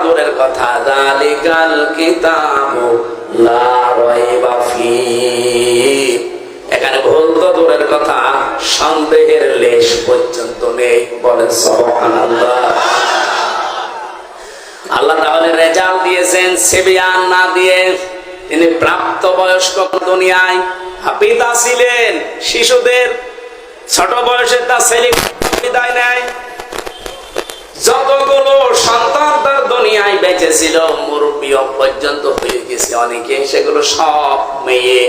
দূরের কথা, যালিকাল কিতাবু লা রাইবা ফীহ, এখানে ভুল তো দূরের কথা, সন্দেহের লেশ পর্যন্ত নেই। বলেন সুবহানাল্লাহ। আল্লাহ তাহলে রেজাল্ট দিয়েছেন সিবিয়ান না দিয়ে। তিনি প্রাপ্তবয়স্ক দুনিয়ায় পিতা ছিলেন, শিশুদের ছোট বয়সে তার ছেলে বিদায় নেয়। যতগুলো সন্তান তার দুনিয়ায় বেঁচে ছিল, মুরব্বী পর্যন্ত হয়ে গেছে অনেকে, সেগুলো সব মেয়ে।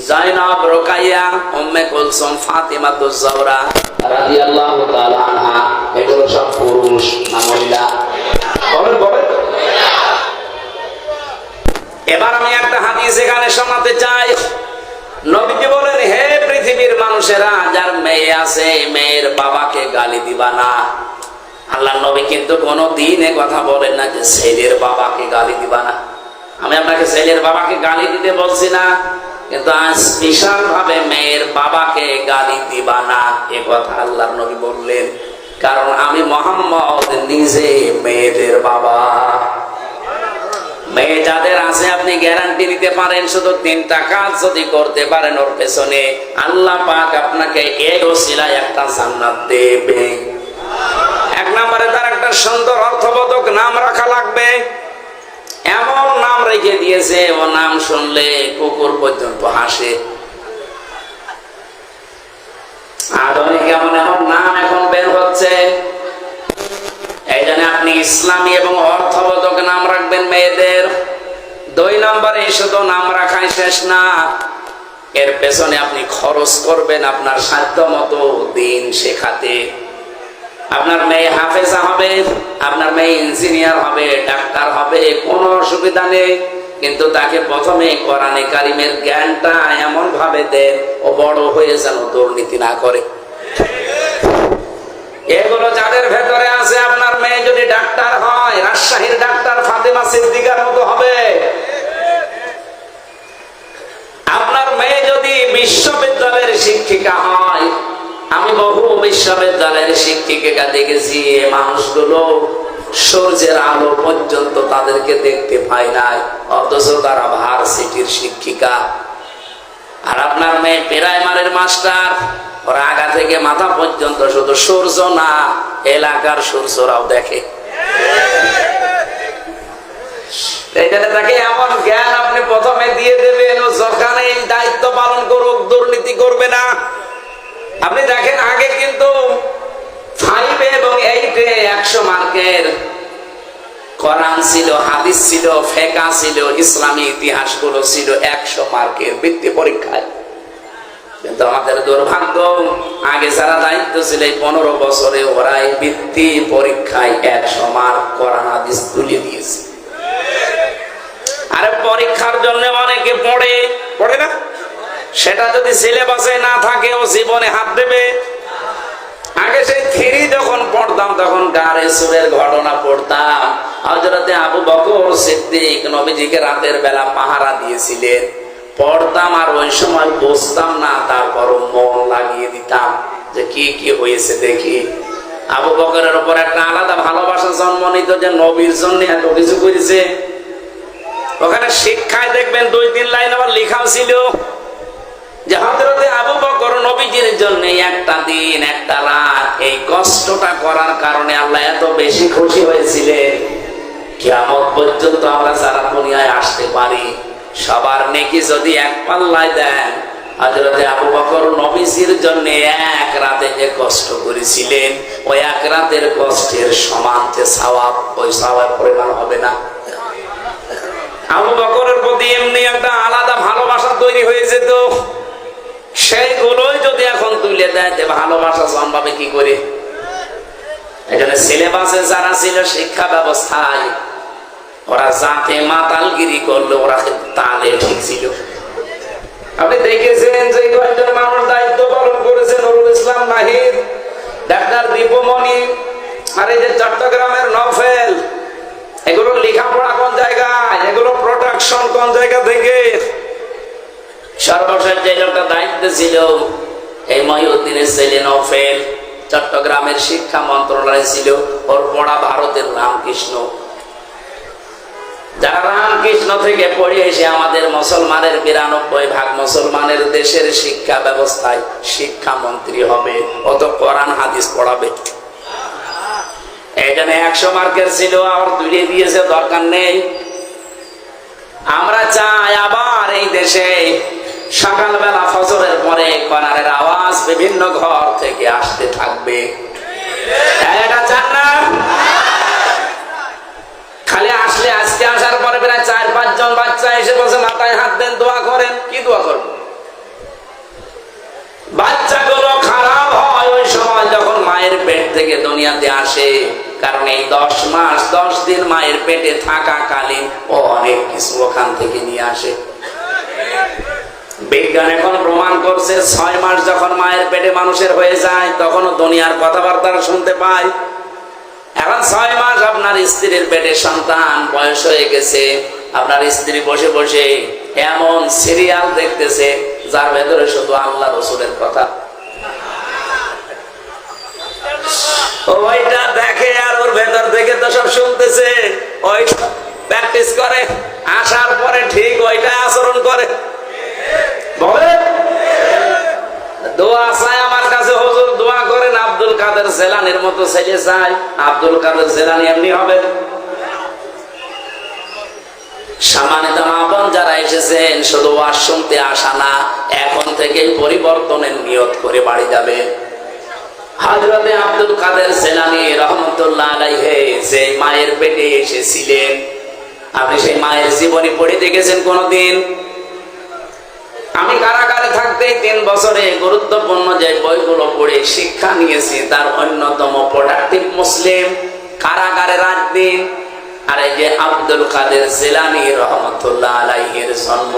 জাইনাব, রোকাইয়া, উম্মে কুলসুম, ফাতিমাতুজ জহরা রাদিয়াল্লাহু তাআলা আনহা, এগুলো সব পুরুষ না মহিলা? বলেন বলেন। এবার আমি একটা হাদিস এখানে শোনাতে চাই। নবীজি বলেন, হে পৃথিবীর মানুষেরা, যার মেয়ে আছে মেয়ের বাবাকে গালি দিবা না। আল্লাহ নবী কিন্তু কোনদিন এ কথা বলেন না যে ছেলের বাবাকে গালি দিবা না। আমি আপনাকে ছেলের বাবাকে গালি দিতে বলছি না, কিন্তু আজ বিশাল ভাবে মেয়ের বাবাকে গালি দিবা না এ কথা আল্লাহর নবী বললেন। কারণ আমি মুহাম্মদ নিজে মেয়েদের বাবা। মেয়ে যাদের আছে আপনি গ্যারান্টি দিতে পারেন, শুধু 3টা কাজ যদি করতে পারেন ওর পেছনে, আল্লাহ পাক আপনাকে এর ওসিলায় একটা জান্নাত দেবে। 1 নম্বরে তার একটা সুন্দর অর্থবোধক নাম রাখা লাগবে। এমন নাম রেখে দিয়েছে, ও নাম শুনলে কুকুর পর্যন্ত হাসে। আধুনিক এমন এমন নাম এখন বের হচ্ছে। এই জন্য আপনি ইসলামী এবং অর্থবোধক নাম রাখবেন মেয়েদের। 2 নম্বরে শুধু নাম রাখাই শেষ না, এর পেছনে আপনি খরচ করবেন আপনার সাধ্য মতো দিন শেখাতে। আপনার মেয়ে হাফেজা হবে, আপনার মেয়ে ইঞ্জিনিয়ার হবে, ডাক্তার হবে, কোনো অসুবিধা নেই, কিন্তু তাকে প্রথমে কোরআনে কারিমের জ্ঞানটা এমন ভাবে দেন ও বড় হয়ে যেন দুর্নীতি না করে। এগুলো যাদের ভেতরে আছে, আপনার মেয়ে যদি ডাক্তার হয়, রাজশাহীর ডাক্তার ফাতেমা সিদ্দিকার মতো হবে। আপনার মেয়ে যদি বিশ্ববিদ্যালয়ের শিক্ষিকা হয়, আমি বহু বিশ্ববিদ্যালয়ের শিক্ষিকা দেখেছি, এই মানুষগুলো সূর্যের আলো পর্যন্ত তাদেরকে দেখতে পায় নাই, অথচ তারা ভার্সিটির শিক্ষিকা। আর আপনার মেয়ে প্রাইমারির মাস্টার, ওর আগা থেকে মাথা পর্যন্ত শুধু সূর্য না, এলাকার সূর্যরাও দেখে। এইখানে তাকে এমন জ্ঞান আপনি প্রথমে দিয়ে দেবেন, ও যখন এই দায়িত্ব পালন করুক, দুর্নীতি করবে না। আপনি দেখেন, আগে কিন্তু 5 এবং 8-এ 100 মার্কের কোরআন ছিল, হাদিস ছিল, ফিকহ ছিল, ইসলামী ইতিহাসগুলো ছিল 100 মার্কের বৃত্তি পরীক্ষায়। কিন্তু আমাদের দুর্ভাগ্য, আগে যারা দায়িত্ব ছিল 15 বছরে ওরা এই বৃত্তি পরীক্ষায় 100 মার্ক কোরআন হাদিস তুলে দিয়েছে। আরে পরীক্ষার জন্য অনেকে পড়ে না, সেটা যদি সিলেবাসে না থাকে ও জীবনে হাত দেবে। আগে সেই 3 যখন পড়তাম তখন গারে সুরের ঘটনা পড়তাম। হযরতে আবু বকর সিদ্দিক নবীজিকে রাতের বেলা পাহারা দিয়েছিলেন, পড়তাম আর ওই সময় বুঝতাম না, তারপর মন লাগিয়ে দিতাম যে কি কি হয়েছে দেখি। আবু বকরের উপর একটা আলাদা ভালোবাসা জন্ম নিত যে নবীর জন্য এত কিছু করেছে। ওখানে শিক্ষায় দেখবেন 2-3 লাইন আবার লেখাও ছিল যে হযরতে আবু বকর নবীজির জন্য একটা দিন একটা রাত এই কষ্টটা করার কারণে আল্লাহ এত বেশি খুশি হয়েছিলেন, কিয়ামত পর্যন্ত আমরা যারা দুনিয়ায় আসতে পারি সবার নেকি যদি এক পাল্লায় দেন, হযরতে আবু বকর নবীজির জন্য 1 রাতে যে কষ্ট করেছিলেন, ওই 1 রাতের কষ্টের সমান যে সওয়াব, ওই সওয়াবের পরিমাণ হবে না। আবু বকরের প্রতি এমনি একটা আলাদা ভালোবাসা তৈরি হয়ে যেত, সেইগুলোই যদি এখন তুলে দেয় যে ভালোবাসা জন্মাবে কি করে? এখানে সিলেবাসে যারা ছিল শিক্ষা ব্যবস্থায়, ওরা জাতে মাতালগিরি করলো, ওরা তালে ঠিক ছিল। আপনি দেখেছেন যে কয়েকজন মানুষ দায়িত্ব পালন করেছেন, নুরুল ইসলাম নাহিদ, ডাক্তার দীপমণি, আর এই যে চট্টগ্রামের নফেল, এগুলো লেখাপড়া কোন জায়গায়, এগুলো প্রোডাকশন কোন জায়গা থেকে? সর্বশেষ যে লোকটা দায়িত্ব ছিল এই মহিউদ্দিনের ছেলে নফেল, চট্টগ্রামের শিক্ষা মন্ত্রণালয় ছিল, ওর পড়া ভারতের রামকৃষ্ণ। যারা রামকৃষ্ণ থেকে পড়ে এসে আমাদের মুসলমানের 92% মুসলমানের দেশের শিক্ষা ব্যবস্থায় শিক্ষামন্ত্রী হবে, অত কোরআন হাদিস পড়াবে। এখানে 100 মার্কের ছিল, আবার তুলে দিয়েছে, দরকার নেই। আমরা চাই আবার এই দেশে সকালবেলা ফজরের পরে কোরআনের আওয়াজ বিভিন্ন ঘর থেকে আসতে থাকবে। এটা চান না? খালি আসলে আজকে আসার পরে প্রায় 4-5 জন বাচ্চা এসে বসে মাথায় হাত দেন, দোয়া করেন। কি দোয়া করবো? বাচ্চাগুলো খারাপ হয় ওই সময় যখন মায়ের পেট থেকে দুনিয়াতে আসে, কারণ এই 10 মাস 10 দিন মায়ের পেটে থাকাকালীন ও অনেক কিছু ওখান থেকে নিয়ে আসে। বিজ্ঞান এখন প্রমাণ করছে 6 মাস যখন মায়ের পেটে মানুষের হয়ে যায় তখনও দুনিয়ার কথাবার্তা শুনতে পায়। এখন 6 মাস আপনার স্ত্রীর পেটে সন্তান বয়স হয়ে গেছে, আপনার স্ত্রী বসে বসে এমন সিরিয়াল দেখতেছে যার ভেতরে শুধু আল্লাহ রসুলের কথা। ওইটা দেখে আর ওর ভেতর থেকে তো সব শুনতেছে, ওই প্র্যাকটিস করে, আসার পরে ঠিক ওইটা আচরণ করে। বলে দোয়া চাই আমার কাছে, হুজুর দোয়া করেন আব্দুল কাদের জেলানির মতো ছেলে চাই। আব্দুল কাদের জেলানি এমনি হবে? সম্মানিত মা বোন যারা এসেছেন, শুধু ওয়াজ শুনতে আসা না, এখন থেকে পরিবর্তনের নিয়ত করে বাড়ি যাবে। হযরতে আব্দুল কাদের জেলানী রহমতুল্লাহ আলাইহি যে মায়ের পেটে এসেছিলেন, আপনি সেই মায়ের জীবনী পড়ে দেখেছেন কোনদিন? আমি কারাগারে থাকতে 3 বছরে গুরুত্বপূর্ণ যে বইগুলো পড়ে শিক্ষা নিয়েছি তার অন্যতম প্রোডাক্টিভ মুসলিম কারাগারে রাত দিন। আর এই যে আব্দুল কাদের জেলানী রহমতুল্লাহ আলাইহির জন্ম,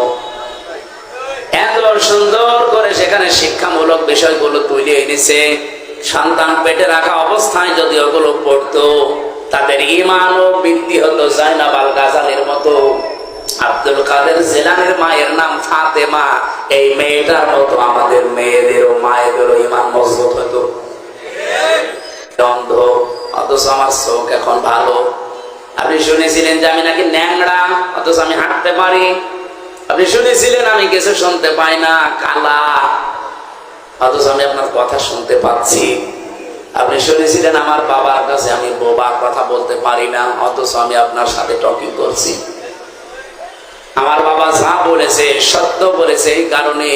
এত সুন্দর করে সেখানে শিক্ষামূলক বিষয়গুলো তুলে এনেছে। সন্তান পেটে রাখা অবস্থায় যদি ওগুলো পড়তো তাদের ঈমানও বৃদ্ধি হতো জাইনাব আল গাজালির মতো। আব্দুল কাদের জেলানীর মায়ের নাম ফাতেমা, এই মেয়েটার মতো আমাদের মেয়েদেরও মায়েদেরও ঈমান মজবুত হতো। অন্ধ অথচ আমার চোখ এখন ভালো। আপনি শুনেছিলেন যে আমি নাকি ন্যাংরা, অথচ আমি হাঁটতে পারি। আপনি শুনেছিলেন আমি কিছু শুনতে পাই না, কালা, অথচ আমি আপনার কথা শুনতে পাচ্ছি। আপনি শুনেছিলেন আমার বাবার কাছে আমি বোবা, কথা বলতে পারি না, অথচ আমি আপনার সাথে টকিং করছি। আমার বাবা যা বলেছে সত্য বলেছে, এই কারণে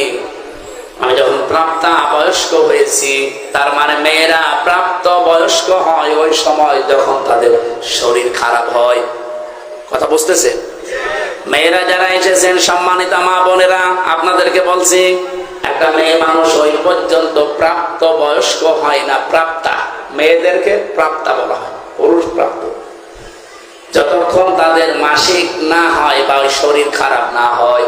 আমি যখন প্রাপ্তা বয়স্ক হয়েছি, তার মানে মেয়েরা প্রাপ্ত বয়স্ক হয় ওই সময় যখন তাদের শরীর খারাপ হয়। কথা বুঝতেছে? মেয়েরা যারা এসেছেন, সম্মানিত মা বোনেরা, আপনাদেরকে বলছি, একটা মেয়ে মানুষ ওই পর্যন্ত প্রাপ্ত বয়স্ক হয় না, প্রাপ্তা। মেয়েদেরকে প্রাপ্তা বলা হয়, পুরুষ প্রাপ্ত। যতক্ষণ তাদের মাসিক না হয় বা ওই শরীর খারাপ না হয়,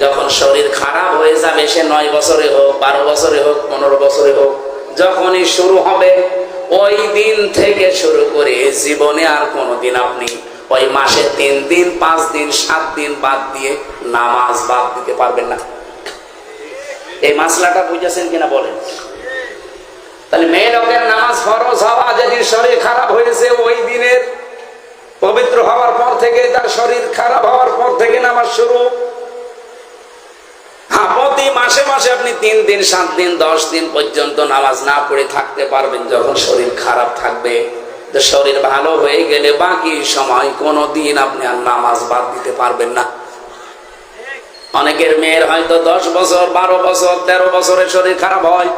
যখন শরীর খারাপ হয়ে যাবে, সে 9 বছরে হোক, 12 বছরে হোক, 15 বছরে হোক, যখনই শুরু হবে ওই দিন থেকে শুরু করে জীবনে আর কোনোদিন আপনি ওই মাসে 3 দিন, 5 দিন, 7 দিন বাদ দিয়ে নামাজ বাদ দিতে পারবেন না। এই মাসলাটা বুঝেছেন কিনা বলেন? তাহলে মেয়ে লোকের নামাজ ফরজ হওয়া যেদিন শরীর খারাপ হয়েছে ওই দিনের পবিত্র হওয়ার পর থেকে, তার শরীর খারাপ হওয়ার পর থেকে নামাজ শুরু। প্রতি মাসে মাসে আপনি 3 দিন, 7 দিন, 10 দিন পর্যন্ত নামাজ না পড়ে থাকতে পারবেন যখন শরীর খারাপ থাকবে। তো শরীর ভালো হয়ে গেলে বাকি সময় কোনোদিন আপনি আর নামাজ বাদ দিতে পারবেন না। অনেকের মেয়ের হয়তো 10 বছর, 12 বছর, 13 বছরের শরীর খারাপ হয়,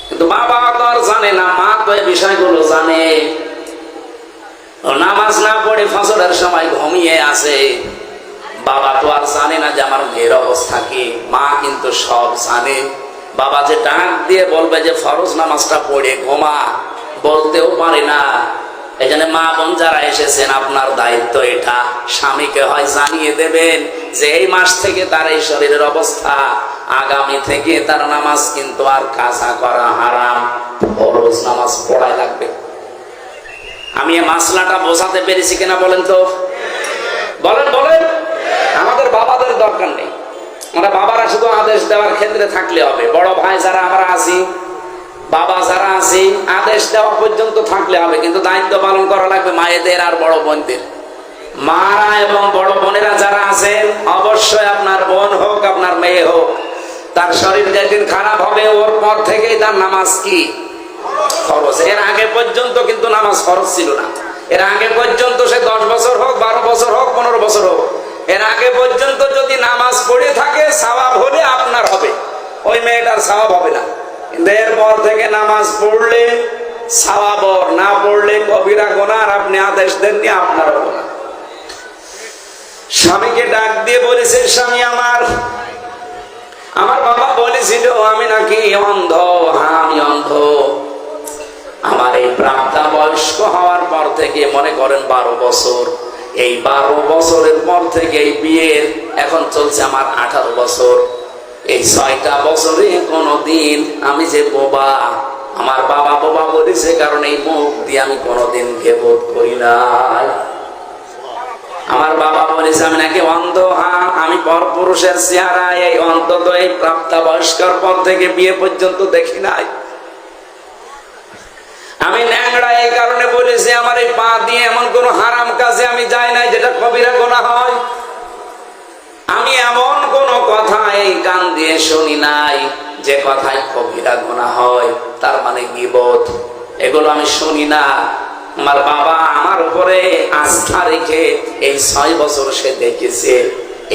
কিন্তু মা বাবা তো আর জানে না, মা তো এই বিষয়গুলো জানে। নামাজ না পড়ে ফজরের সময় ঘুমিয়ে আসে, বাবা তো আর জানে না যে আমার মেয়ের অবস্থা কি। মা কিন্তু সব জানে। বাবা যে ডাক দিয়ে বলবে যে ফরজ নামাজটা পড়ে ঘুমা, বলতেও পারে না। এখানে মা বোন যারা এসেছেন, আপনার দায়িত্ব এটা, স্বামীকে হয় জানিয়ে দেবেন যে এই মাস থেকে তার এই শরীরের অবস্থা, আগামী থেকে তার নামাজ কিন্তু আর কাজা করা হারাম, ফরজ নামাজ পড়াই লাগবে। আমি এই মাসলাটা বোঝাতে পেরেছি কিনা বলেন তো? বলেন বলেন। আমাদের বাবাদের দরকার নেই, আমরা বাবারা শুধু আদেশ দেওয়ার ক্ষেত্রে থাকলে হবে। বড় ভাই যারা আমরা আছি, বাবা যারা আছি, আদেশ দেওয়া পর্যন্ত থাকলে হবে, কিন্তু দায়িত্ব পালন করা লাগবে মায়েদের আর বড় বোনদের। মারা এবং বড় বোনেরা যারা আছেন, অবশ্যই আপনার বোন হোক আপনার মেয়ে হোক, তার শরীর যেদিন খারাপ হবে ওর পর থেকেই তার নামাজ কি ফরজ। এর আগে পর্যন্ত কিন্তু নামাজ ফরজ ছিল না। এর আগে পর্যন্ত সে 10 বছর হোক, 12 বছর হোক, 15 বছর হোক, এর আগে পর্যন্ত যদি নামাজ পড়ে থাকে সওয়াব হলে আপনার হবে, ওই মেয়েটার সওয়াব হবে না। কিন্তু এরপর থেকে নামাজ পড়লে সওয়াব, না পড়লে কবিরা গুনাহ, আপনি আদেশ দেননি, আপনার হবে না। স্বামীকে ডাক দিয়ে বলেছে, স্বামী আমার বাবা বলেছিল আমি নাকি অন্ধ। হ্যাঁ, আমি অন্ধ। আমার এই প্রাপ্তবয়স্ক হওয়ার পর থেকে মনে করেন 12 বছর, এই 12 বছরের পর থেকে এই বিয়ের এখন চলছে আমার 18 বছর। এই 6টা বছরে কোনোদিন আমি যে বোবা, আমার বাবা বোবা বলেছে, কারণ এই মুখ দিয়ে আমি কোনোদিন গীবত করি নাই। আমার বাবা বলেছে আমি নাকি অন্ধ। হ্যাঁ, আমি পরপুরুষের চেহারা এই অন্তত এই প্রাপ্তবয়স্কর পর থেকে বিয়ে পর্যন্ত দেখি নাই। আমি ন্যাংড়া এই কারণে বলেছি, আমার এই পা দিয়ে এমন কোন হারাম কাজে আমি যাই নাই যেটা কবিরা গুনাহ হয়। আমি এমন কোন কথা এই কান দিয়ে শুনি নাই যে কথায় কবিরা গুনাহ হয়, তার মানে গীবত, এগুলো আমি শুনি না। আমার বাবা আমার উপরে আস্থা রেখে এই 6 বছর সে দেখেছে,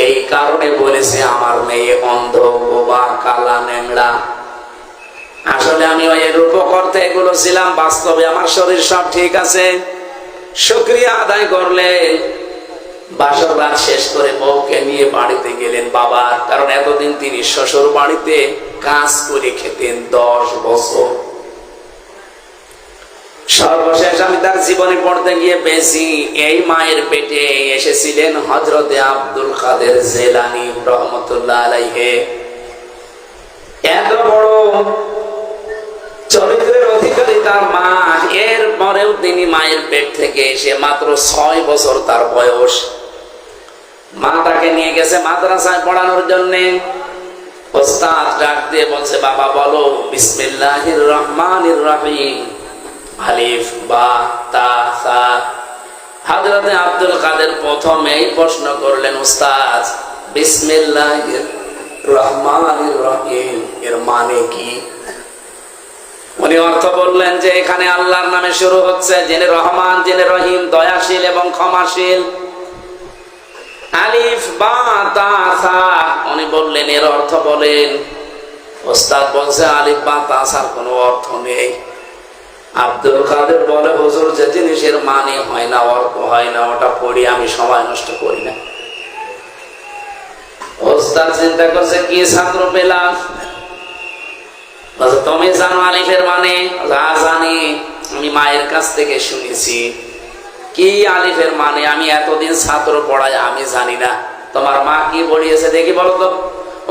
এই কারণে বলেছে আমার মেয়ে অন্ধ, বোবা, কালা, ন্যাংড়া। আসলে আমি ওই রূপ করতে এগুলো ছিলাম, বাস্তবে আমার শরীর সব ঠিক আছে। শুকরিয়া আদায় করলে বাসর রাত শেষ করে বউকে নিয়ে বাড়িতে গেলেন বাবার, কারণ এতদিন তিনি শ্বশুর বাড়িতে কাজ করে খেতেন 10 বছর। সর্বশেষ আমি তার জীবনে পড়তে গিয়ে পেয়েছি, এই মায়ের পেটে এসেছিলেন হযরতে আব্দুল কাদের জিলানী রহমাতুল্লাহ আলাইহি। এত বড় চরিত্রের অধিকারী তার মা, এর পরেও তিনি মায়ের পেট থেকে এসে মাত্র 6 বছর তার বয়স, মা তাকে নিয়ে গেছে মাদ্রাসায় পড়ানোর জন্য। ওস্তাদ ডাক দিয়ে বলছে, বাবা বলো বিসমিল্লাহির রহমানির রহিম, আলিফ বা তা সা। হযরতে আব্দুল কাদের প্রথমেই প্রশ্ন করলেন, উস্তাদ বিসমিল্লাহির রহমানির রহিম এর মানে কি? উনি অর্থ বললেন যে এখানে আল্লাহর নামে শুরু হচ্ছে, যিনি রহমান, যিনি রহিম, দয়াশীল এবং ক্ষমাশীল। আলিফ বা তা সা, উনি বললেন এর অর্থ বলেন। ওস্তাদ বলছে আলিফ বা তা সার কোনো অর্থ নেই। আব্দুল কাদের বলে, হুজুর যে জিনিসের মানে হয় না, অর্থ হয় না, ওটা পড়ি আমি সময় নষ্ট করি না। ওস্তাদ চিন্তা করছে কি ছাত্র পেলাম। তুমি জানো আলিফের মানে? জানি, আমি মায়ের কাছ থেকে শুনেছি। কি আলিফের মানে? আমি এতদিন ছাত্র পড়াই, আমি জানি না। তোমার মা কি পড়িয়েছে দেখি বলো তো।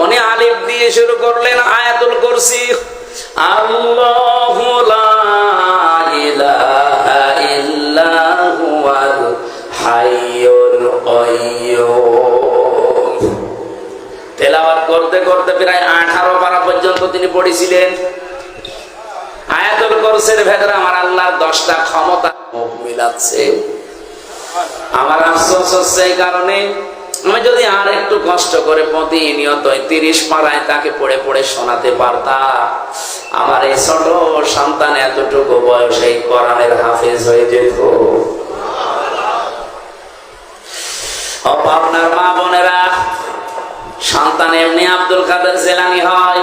উনি আলিফ দিয়ে শুরু করলেন আয়াতুল কুরসি। আল্লাহু লা ইলাহা ইল্লা হুয়াল হাইয়ুল কাইয়্যুম। তেলাওয়াত করতে করতে প্রায় 18 পারা পর্যন্ত তিনি পড়েছিলেন। আয়াতুল কুরসির ভেতরে আমার আল্লাহর 10টা ক্ষমতা মুখ মিলাচ্ছে। আমার আফসোস হচ্ছে এই কারণে, আমি যদি আর একটু কষ্ট করে প্রতিনিয়ত 30 পারায় তাকে পড়ে পড়ে শোনাতে পারতাম, আমার এই ছোট সন্তান এতটুকু বয়সে কোরআনের হাফেজ হয়ে যেত। আপনার মা বোনেরা, সন্তান এমনি আব্দুল কাদের জিলানী হয়।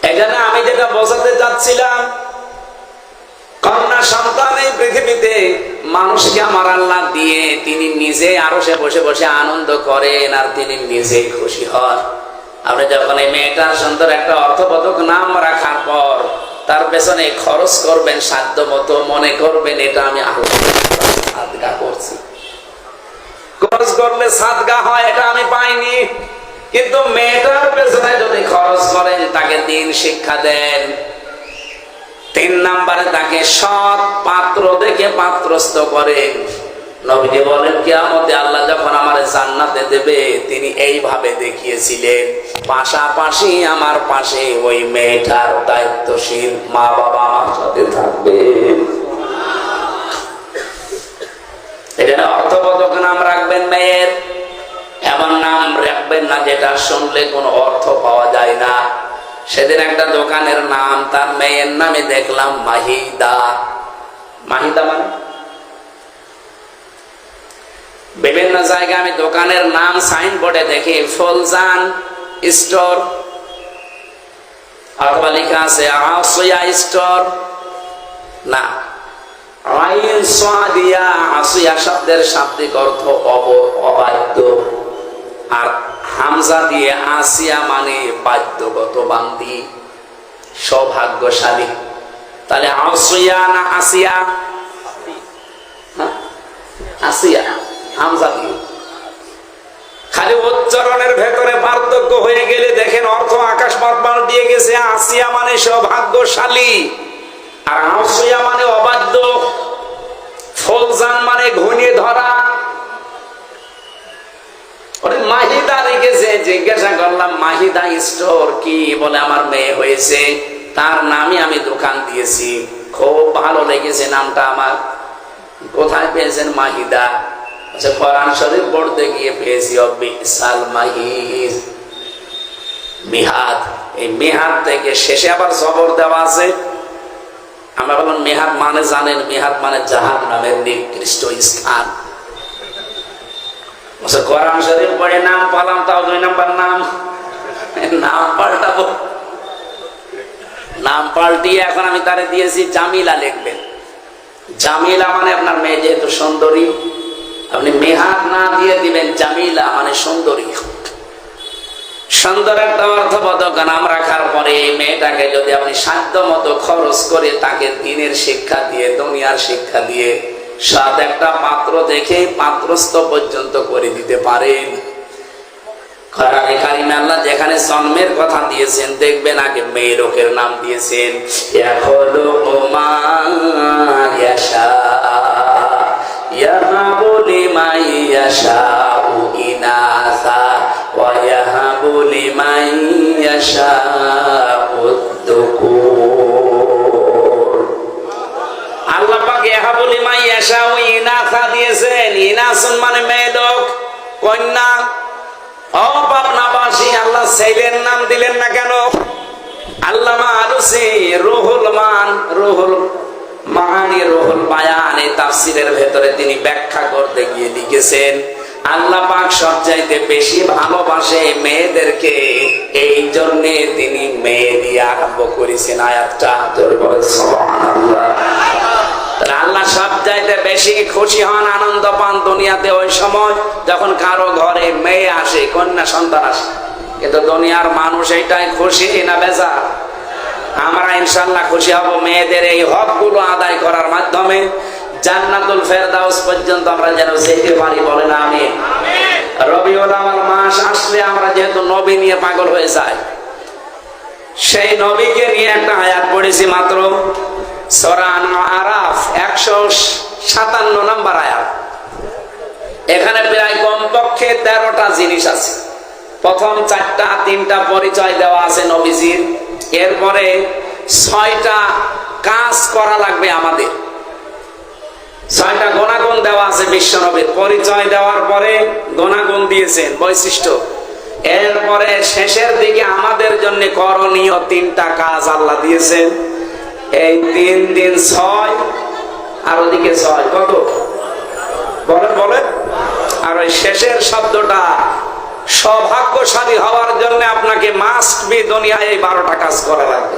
এখানে আমি যেটা বোঝাতে চাচ্ছিলাম, কন্যা সন্তান এই পৃথিবীতে মানুষকে আমার আল্লাহ দিয়ে তিনি নিজে আরশে বসে বসে আনন্দ করেন, আর তিনি নিজেই খুশি হন। আপনি যখন এই মেয়েটার সুন্দর একটা অর্থবোধক নাম রাখার পর তার পেছনে খরচ করবেন সাধ্য মতো, মনে করবেন এটা আমি সাদগা করছি। খরচ করলে সাদগা হয়, এটা আমি পাইনি। কিন্তু মেয়েটার পেছনে যদি খরচ করেন, তাকে দিন শিক্ষা দেন, 3 নম্বরে তাকে সৎ পাত্র দেখে পাত্রস্থ করেন, নবীজি বলেন কিয়ামতে আল্লাহ যখন আমার জান্নাতে দেবে তিনি এইভাবে দেখিয়েছিলেন, পাশাপাশি আমার পাশে ওই মেয়েটার দায়িত্বশীল মা বাবা আমার সাথে থাকবে। এখানে অর্থবোধক নাম রাখবেন মেয়ের, এমন নাম রাখবেন না যেটা শুনলে কোনো অর্থ পাওয়া যায় না। সেদিন একটা দোকানের নাম, তার মেয়ের নামে দেখলাম মাহিদা। মাহিদা মানে বিভিন্ন জায়গায় আমি দোকানের নাম সাইনবোর্ডে দেখি ফলজান স্টোর, অথবা লেখা আছে আসিয়া স্টোর। না, আইন সাদিয়া, আসিয়া শব্দের শাব্দিক অর্থ অবাধ্য, আর হামজা দিয়ে আসিয়া মানে বাধ্যগত বান্দি, সৌভাগ্যশালী। তাহলে আসিয়া না আসিয়া? আসিয়া হামজা দিয়ে। খালি উচ্চারণের ভেতরে পার্থক্য হয়ে গেলে দেখেন অর্থ আকাশ পাতাল দিয়ে গেছে। আসিয়া মানে সৌভাগ্যশালী, আর আসিয়া মানে অবাধ্য। ফলজান মানে ঘনিয়ে ধরা। মাহিদা রেখেছে, জিজ্ঞাসা করলাম মাহিদা স্টোর কি? বলে আমার মেয়ে হয়েছে, তার নামই আমি দোকান দিয়েছি। খুব ভালো লেগেছে নামটা আমার। কোথায় পেয়েছেন মাহিদা? আচ্ছা, কোরআন শরীফ পড়তে গিয়ে পেয়েছি। বিসাল মাহিদ, মিহাদ। এই মিহাদ থেকে শেষে আবার জবর দেওয়া আছে। আমরা বললাম মিহাদ মানে জানেন? মিহাদ মানে জাহান্নামের নিকৃষ্ট স্থান। কোরআন শরীফ পড়ে নাম পালাম, তাও 2 নাম্বার নাম। নাম পাল্টাবো, নাম পাল্টিয়ে এখন আমি তারে দিয়েছি জামিলা লিখবেন। জামিলা মানে আপনার মেয়ে যেহেতু সুন্দরী, আপনি মেহাদ না দিয়ে দিবেন জামিলা মানে সুন্দরী। সুন্দর একটা অর্থবোধক নাম রাখার পরে মেয়েটাকে যদি আপনি সাধ্য মতো খরচ করে তাকে দিনের শিক্ষা দিয়ে, দুনিয়ার শিক্ষা দিয়ে, সাত একটা পাত্র দেখে পাত্রস্থ পর্যন্ত করে দিতে পারেন। কোরআনে কারিমে আল্লাহ যেখানে জন্মের কথা দিয়েছেন দেখবেন আগে মেয়ে লোকের নাম দিয়েছেন। ইয়াখলুকু মা ইয়াশা ইয়াহাবু লিমান ইয়াশাউ ইনাসা ওয়া ইয়াহাবু লিমান ইয়াশাউ যুকুর। আল্লাহ পাক ইয়াহাবু লিমান ইয়াশাউ ইনাসা দিয়েছেন। ইনাসুন মানে মেয়ে লোক, কন্যা। ও পাবনাবাসী, আল্লাহ ছেলের নাম দিলেন না কেন? আল্লামা আলুসি রুহুল মান, রুহুল মানি, রুহুল বায়ান এই তাফসীরের ভেতরে তিনি ব্যাখ্যা করতে গিয়ে লিখেছেন আল্লাহ পাক সবচাইতে বেশি ভালোবাসে মেয়েদেরকে, এই জন্য তিনি মেয়ে দিয়ে আরম্ভ করেছেন আয়াতটা। সুবহানাল্লাহ। আল্লাহ সবচাইতে বেশি খুশি হন, আনন্দ পান দুনিয়াতে ওই সময় যখন কারো ঘরে মেয়ে আসে, কন্যা সন্তান আসে। কিন্তু দুনিয়ার মানুষ এইটাই খুশি না বেজার? আমরা ইনশাআল্লাহ খুশি হব মেয়েদের এই হকগুলো আদায় করার মাধ্যমে। জান্নাতুল ফেরদাউস পর্যন্ত আমরা যেন যেতে পারি, বলেন আমিন। রবিউল আউয়াল মাস আসলে আমরা যেহেতু নবী নিয়ে পাগল হয়ে যাই, সেই নবীকে নিয়ে একটা আয়াত পড়েছি মাত্র, সূরা আরাফ 157 নম্বর আয়াত। এখানে প্রায় কমপক্ষে 13টা জিনিস আছে। প্রথম 3টা পরিচয় দেওয়া আছে নবীজির, এরপরে 6টা কাজ করা লাগবে আমাদের। 6টা গুণাগুণ দেওয়া আছে বিশ্বনবীর। পরিচয় দেওয়ার পরে গুণাগুণ দিয়েছেন, বৈশিষ্ট্য। এরপরে শেষের দিকে আমাদের জন্য করণীয় 3টা কাজ আল্লাহ দিয়েছেন। এই 3 3 6 আর ওদিকে 6 কত? বলেন। আর ওই শেষের শব্দটা, সৌভাগ্যশালী হওয়ার জন্য আপনাকে মাস্ট বি দুনিয়ায় এই 12টা কাজ করা লাগবে।